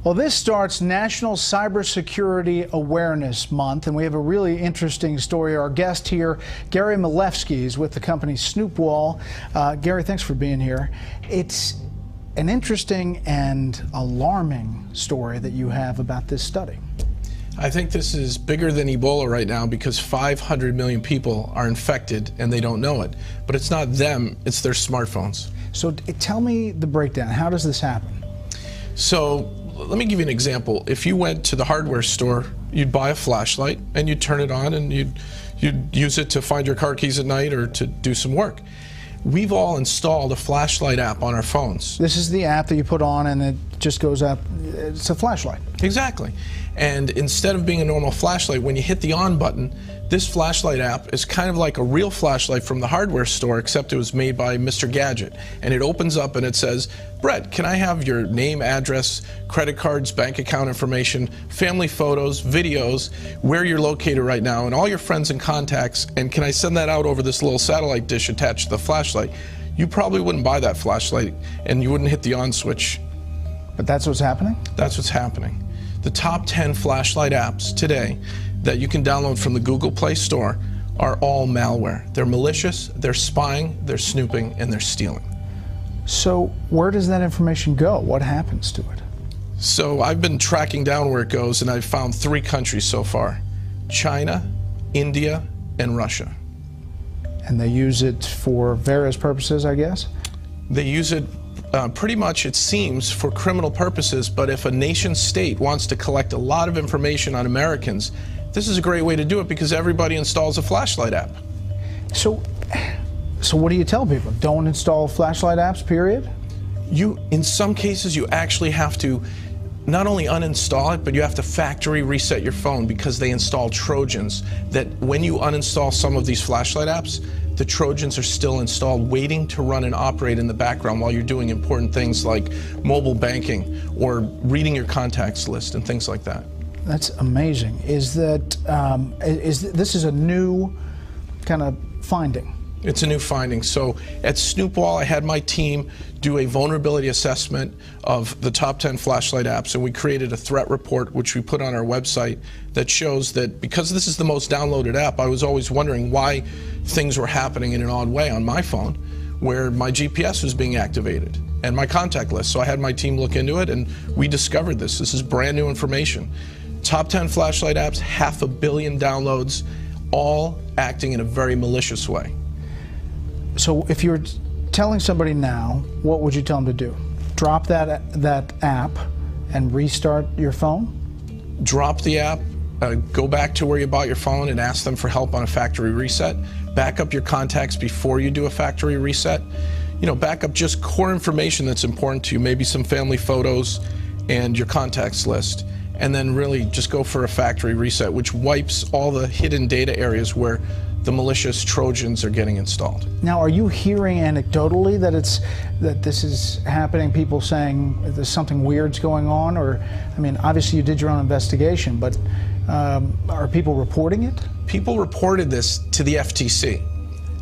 Well, this starts National Cybersecurity Awareness Month, and we have a really interesting story. Our guest here, Gary Milewski, is with the company Snoopwall. Gary, thanks for being here. It's an interesting and alarming story that you have about this study. I think this is bigger than Ebola right now because 500 million people are infected and they don't know it. But it's not them, it's their smartphones. So tell me the breakdown. How does this happen? So let me give you an example. If you went to the hardware store, you'd buy a flashlight and you'd turn it on and you'd use it to find your car keys at night or to do some work. We've all installed a flashlight app on our phones. This is the app that you put on and it just goes up. It's a flashlight. Exactly. And instead of being a normal flashlight, when you hit the on button, this flashlight app is kind of like a real flashlight from the hardware store, except it was made by Mr. Gadget. And it opens up and it says, Brett, can I have your name, address, credit cards, bank account information, family photos, videos, where you're located right now, and all your friends and contacts, and can I send that out over this little satellite dish attached to the flashlight? You probably wouldn't buy that flashlight and you wouldn't hit the on switch. But that's what's happening? That's what's happening. The top 10 flashlight apps today that you can download from the Google Play Store are all malware. They're malicious, they're spying, they're snooping, and they're stealing. So where does that information go? What happens to it? So I've been tracking down where it goes, and I've found 3 countries so far: China, India, and Russia. And they use it for various purposes, I guess? They use it pretty much, it seems, for criminal purposes, but if a nation state wants to collect a lot of information on Americans, this is a great way to do it because everybody installs a flashlight app. So what do you tell people? Don't install flashlight apps, period? In some cases, you actually have to not only uninstall it, but you have to factory reset your phone because they install Trojans that when you uninstall some of these flashlight apps, the Trojans are still installed waiting to run and operate in the background while you're doing important things like mobile banking or reading your contacts list and things like that. That's amazing. This is a new kind of finding? It's a new finding. So at Snoopwall, I had my team do a vulnerability assessment of the top 10 flashlight apps, and we created a threat report, which we put on our website, that shows that because this is the most downloaded app, I was always wondering why things were happening in an odd way on my phone, where my GPS was being activated and my contact list. So I had my team look into it, and we discovered this. This is brand new information. Top 10 flashlight apps, 500 million downloads, all acting in a very malicious way. So if you're telling somebody now, what would you tell them to do? Drop that app and restart your phone? Drop the app, go back to where you bought your phone and ask them for help on a factory reset. Back up your contacts before you do a factory reset. Back up just core information that's important to you, maybe some family photos and your contacts list. And then really just go for a factory reset, which wipes all the hidden data areas where the malicious Trojans are getting installed. Now, are you hearing anecdotally that this is happening? People saying there's something weird's going on, or I mean, obviously you did your own investigation, but are people reporting it? People reported this to the FTC,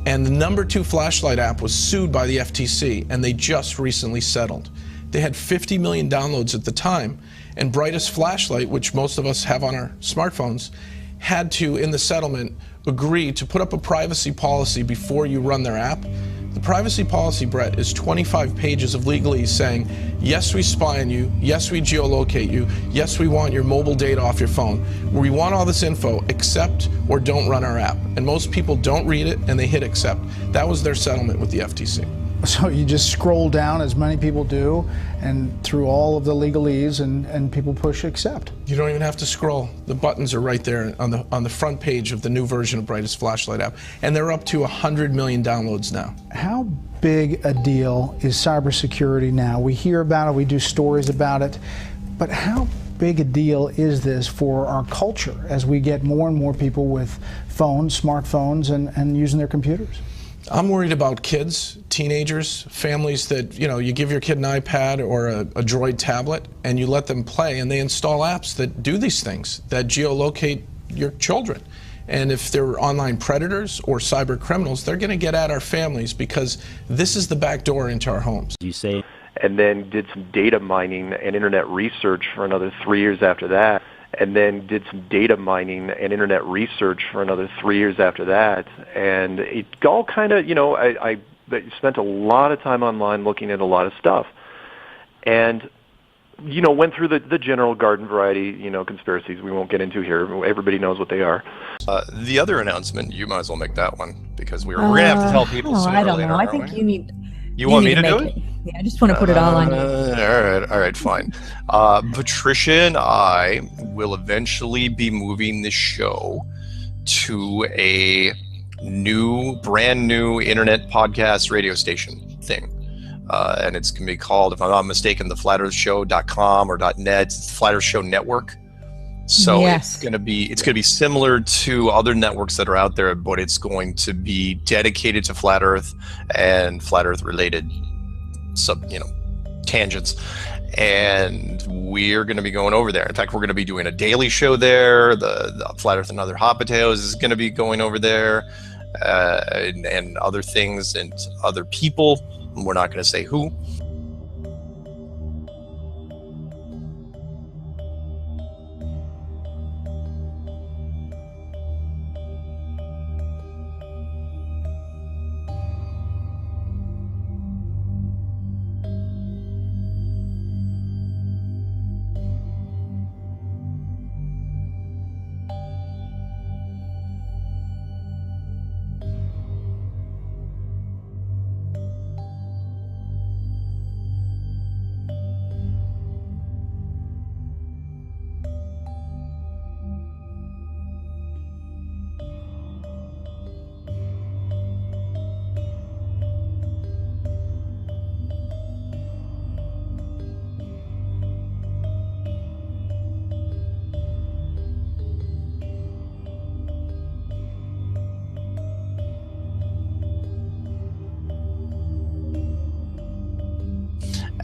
and the number 2 flashlight app was sued by the FTC, and they just recently settled. They had 50 million downloads at the time, and Brightest Flashlight, which most of us have on our smartphones, had to, in the settlement, agree to put up a privacy policy before you run their app. The privacy policy, Brett, is 25 pages of legalese saying, yes, we spy on you, yes, we geolocate you, yes, we want your mobile data off your phone. We want all this info, accept or don't run our app. And most people don't read it and they hit accept. That was their settlement with the FTC. So you just scroll down, as many people do, and through all of the legalese, and people push accept. You don't even have to scroll. The buttons are right there on the front page of the new version of Brightest Flashlight app, and they're up to 100 million downloads now. How big a deal is cybersecurity now? We hear about it, we do stories about it, but how big a deal is this for our culture as we get more and more people with phones, smartphones, and using their computers? I'm worried about kids, teenagers, families that, you give your kid an iPad or a Droid tablet and you let them play and they install apps that do these things, that geolocate your children. And if they're online predators or cyber criminals, they're going to get at our families because this is the back door into our homes. You say and then did some data mining and internet research for another 3 years after that, and then did some data mining and internet research for another 3 years after that. And it all kind of, I spent a lot of time online looking at a lot of stuff. And went through the general garden variety, conspiracies we won't get into here. Everybody knows what they are. The other announcement, you might as well make that one, because we're going to have to tell people sooner I or don't later. know. I think you need... You want me to do make it? Yeah, I just want to put it all on you. All right, fine. Patricia and I will eventually be moving the show to a brand new internet podcast radio station thing. And it's going to be called, if I'm not mistaken, theflatearthshow.com or .net. It's the Flat Earth Show Network. So Yes. it's going to be similar to other networks that are out there, but it's going to be dedicated to Flat Earth and Flat Earth related tangents. And we're going to be going over there. In fact, we're going to be doing a daily show there. The Flat Earth and Other Hot Potatoes is going to be going over there, and other things and other people. We're not going to say who.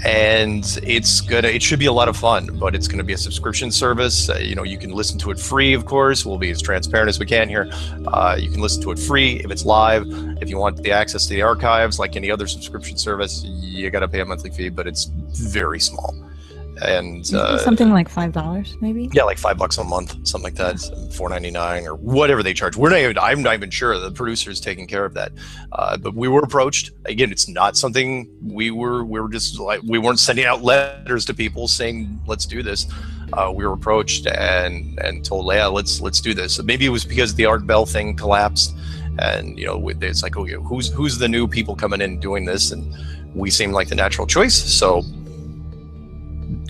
And it should be a lot of fun, but it's going to be a subscription service. You can listen to it free, of course. We'll be as transparent as we can here. You can listen to it free if it's live. If you want the access to the archives, like any other subscription service, you got to pay a monthly fee, but it's very small. And something like $5, maybe. Yeah, like $5 a month, something like that, $4.99 or whatever they charge. I'm not even sure. The producer's taking care of that. But we were approached. Again, it's not something we weren't sending out letters to people saying let's do this. We were approached and told, yeah, let's do this. Maybe it was because the Art Bell thing collapsed, and it's like, okay, who's the new people coming in doing this, and we seemed like the natural choice. So.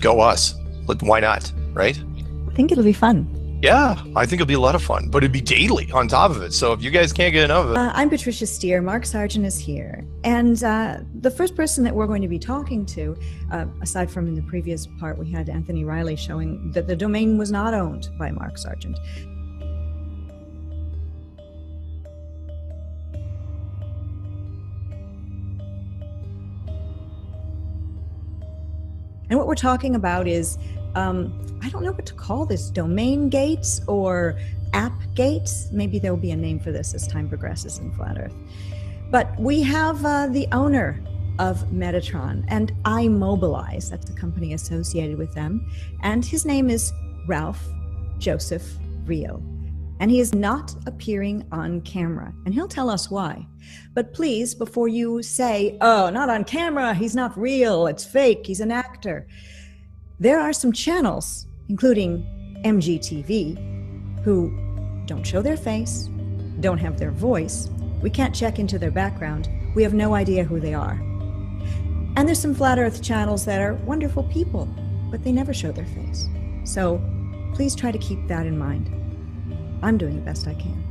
Go us. Why not, right? I think it'll be fun. Yeah, I think it'll be a lot of fun, but it'd be daily on top of it. So if you guys can't get enough of it. I'm Patricia Steer. Mark Sargent is here. And the first person that we're going to be talking to, aside from in the previous part, we had Anthony Riley showing that the domain was not owned by Mark Sargent. And what we're talking about is, I don't know what to call this, domain gates or app gates. Maybe there will be a name for this as time progresses in Flat Earth. But we have the owner of Metatron and iMobilize, that's a company associated with them. And his name is Ralph Joseph Rio. And he is not appearing on camera. And he'll tell us why. But please, before you say, oh, not on camera, he's not real, it's fake, he's an actor. There are some channels, including MGTV, who don't show their face, don't have their voice. We can't check into their background. We have no idea who they are. And there's some Flat Earth channels that are wonderful people, but they never show their face. So please try to keep that in mind. I'm doing the best I can.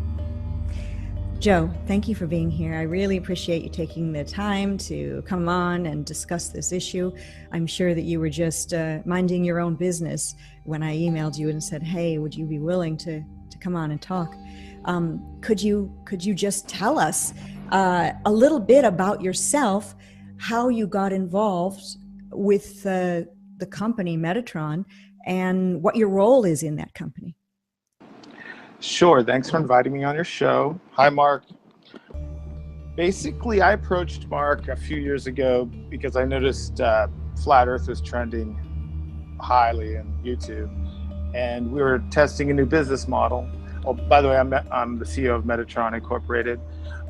Joe, thank you for being here. I really appreciate you taking the time to come on and discuss this issue. I'm sure that you were just minding your own business when I emailed you and said, hey, would you be willing to come on and talk? Could you just tell us a little bit about yourself, how you got involved with the company Metatron, and what your role is in that company? Sure. Thanks for inviting me on your show. Hi, Mark. Basically, I approached Mark a few years ago because I noticed Flat Earth was trending highly in YouTube, and we were testing a new business model. Oh, by the way, I'm the CEO of Metatron Incorporated.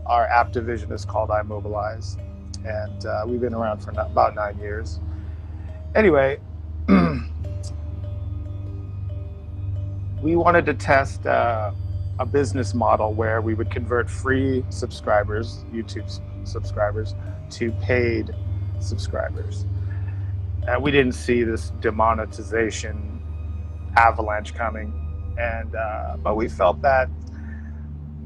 Our app division is called iMobilize, and we've been around for about 9 years. Anyway, we wanted to test a business model where we would convert free subscribers, YouTube subscribers, to paid subscribers. We didn't see this demonetization avalanche coming, but we felt that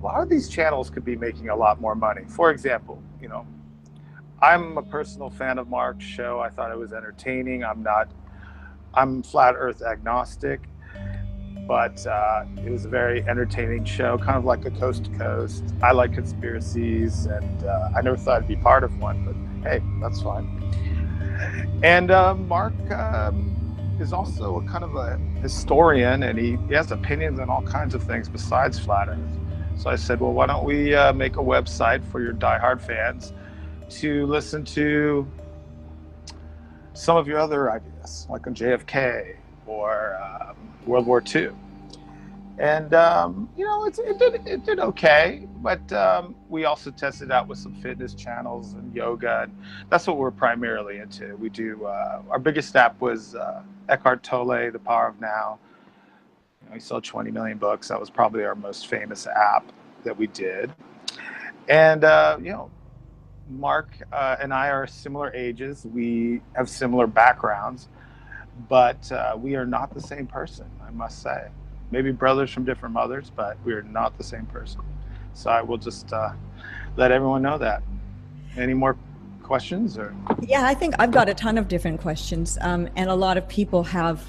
a lot of these channels could be making a lot more money. For example, I'm a personal fan of Mark's show. I thought it was entertaining. I'm flat Earth agnostic, but it was a very entertaining show, kind of like a Coast to Coast. I like conspiracies, and I never thought I'd be part of one, but hey, that's fine. And Mark is also a kind of a historian, and he has opinions on all kinds of things besides flat Earth. So I said, well, why don't we make a website for your diehard fans to listen to some of your other ideas, like on JFK or World War II. And, it did okay, but we also tested out with some fitness channels and yoga, and that's what we're primarily into. We do, our biggest app was Eckhart Tolle, The Power of Now. He sold 20 million books. That was probably our most famous app that we did. And, Mark and I are similar ages. We have similar backgrounds, but we are not the same person, I must say. Maybe brothers from different mothers, but we are not the same person. So I will just let everyone know that. Any more questions? Or? Yeah, I think I've got a ton of different questions, and a lot of people have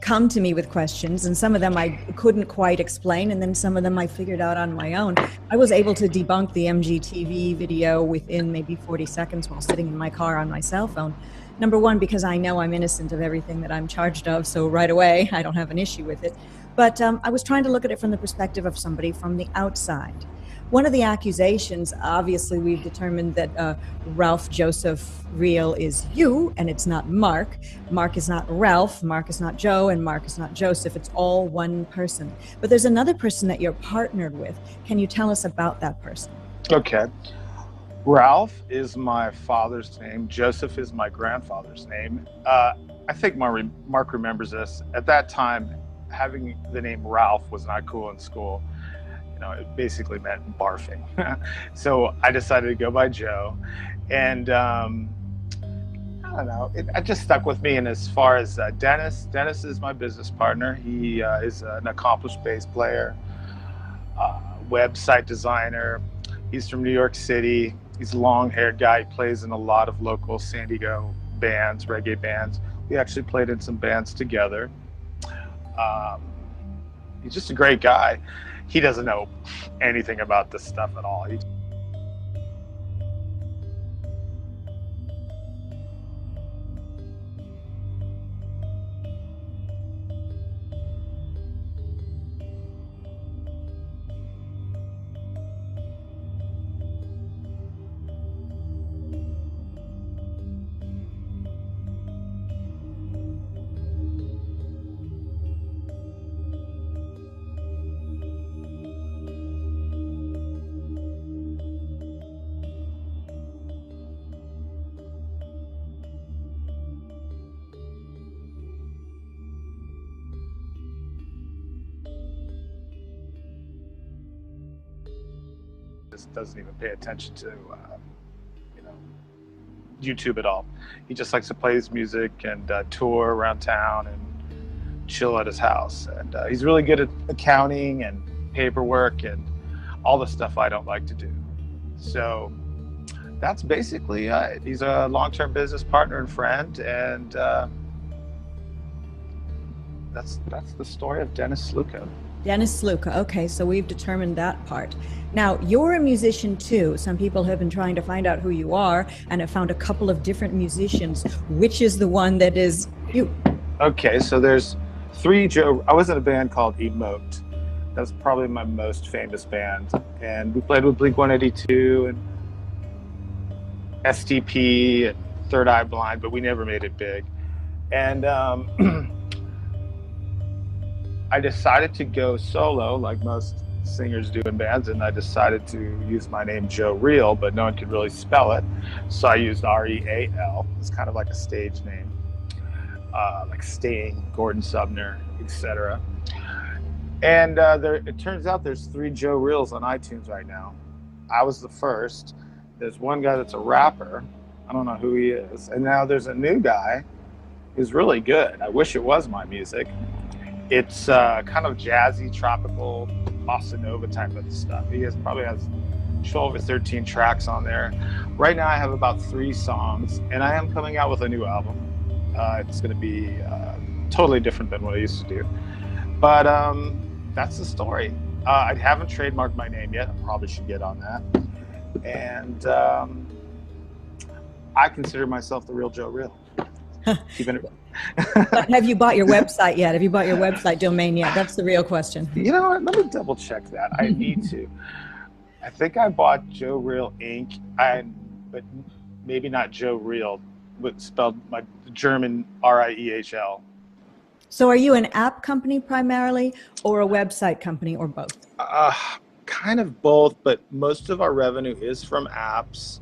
come to me with questions, and some of them I couldn't quite explain, and then some of them I figured out on my own. I was able to debunk the MGTV video within maybe 40 seconds while sitting in my car on my cell phone. Number one, because I know I'm innocent of everything that I'm charged of, so right away I don't have an issue with it. But I was trying to look at it from the perspective of somebody from the outside. One of the accusations, obviously we've determined that Ralph Joseph Real is you, and it's not Mark. Mark is not Ralph, Mark is not Joe, and Mark is not Joseph. It's all one person. But there's another person that you're partnered with. Can you tell us about that person? Okay. Ralph is my father's name. Joseph is my grandfather's name. I think Mark remembers this. At that time, having the name Ralph was not cool in school. It basically meant barfing. So I decided to go by Joe. And I don't know, it just stuck with me. And as far as Dennis is my business partner. He is an accomplished bass player, website designer. He's from New York City. He's a long-haired guy. He plays in a lot of local San Diego bands, reggae bands. We actually played in some bands together. He's just a great guy. He doesn't know anything about this stuff at all. Doesn't even pay attention to YouTube at all. He just likes to play his music and tour around town and chill at his house. And he's really good at accounting and paperwork and all the stuff I don't like to do. So that's basically it. He's a long-term business partner and friend, and that's the story of Dennis Sluka. Dennis Sluka. Okay, so we've determined that part. Now, you're a musician too. Some people have been trying to find out who you are and have found a couple of different musicians. Which is the one that is you? Okay, so there's three Joe. I was in a band called Emote. That's probably my most famous band. And we played with Blink-182 and STP and Third Eye Blind, but we never made it big. And I decided to go solo, like most singers do in bands, and I decided to use my name Joe Real, but no one could really spell it, so I used R-E-A-L. It's kind of like a stage name, like Sting, Gordon Sumner, etc. And it turns out there's 3 Joe Reals on iTunes right now. I was the first. There's one guy that's a rapper. I don't know who he is. And now there's a new guy who's really good. I wish it was my music. It's kind of jazzy, tropical, bossa nova type of stuff. He probably has 12 or 13 tracks on there. Right now I have about 3 songs, and I am coming out with a new album. It's going to be totally different than what I used to do. But that's the story. I haven't trademarked my name yet. I probably should get on that. And I consider myself the real Joe Real. Keeping it. But have you bought your website yet? Have you bought your website domain yet? That's the real question. You know what? Let me double check that. I need to. I think I bought Joe Real Inc. But maybe not Joe Real, but spelled my German R-I-E-H-L. So are you an app company primarily, or a website company, or both? Kind of both, but most of our revenue is from apps.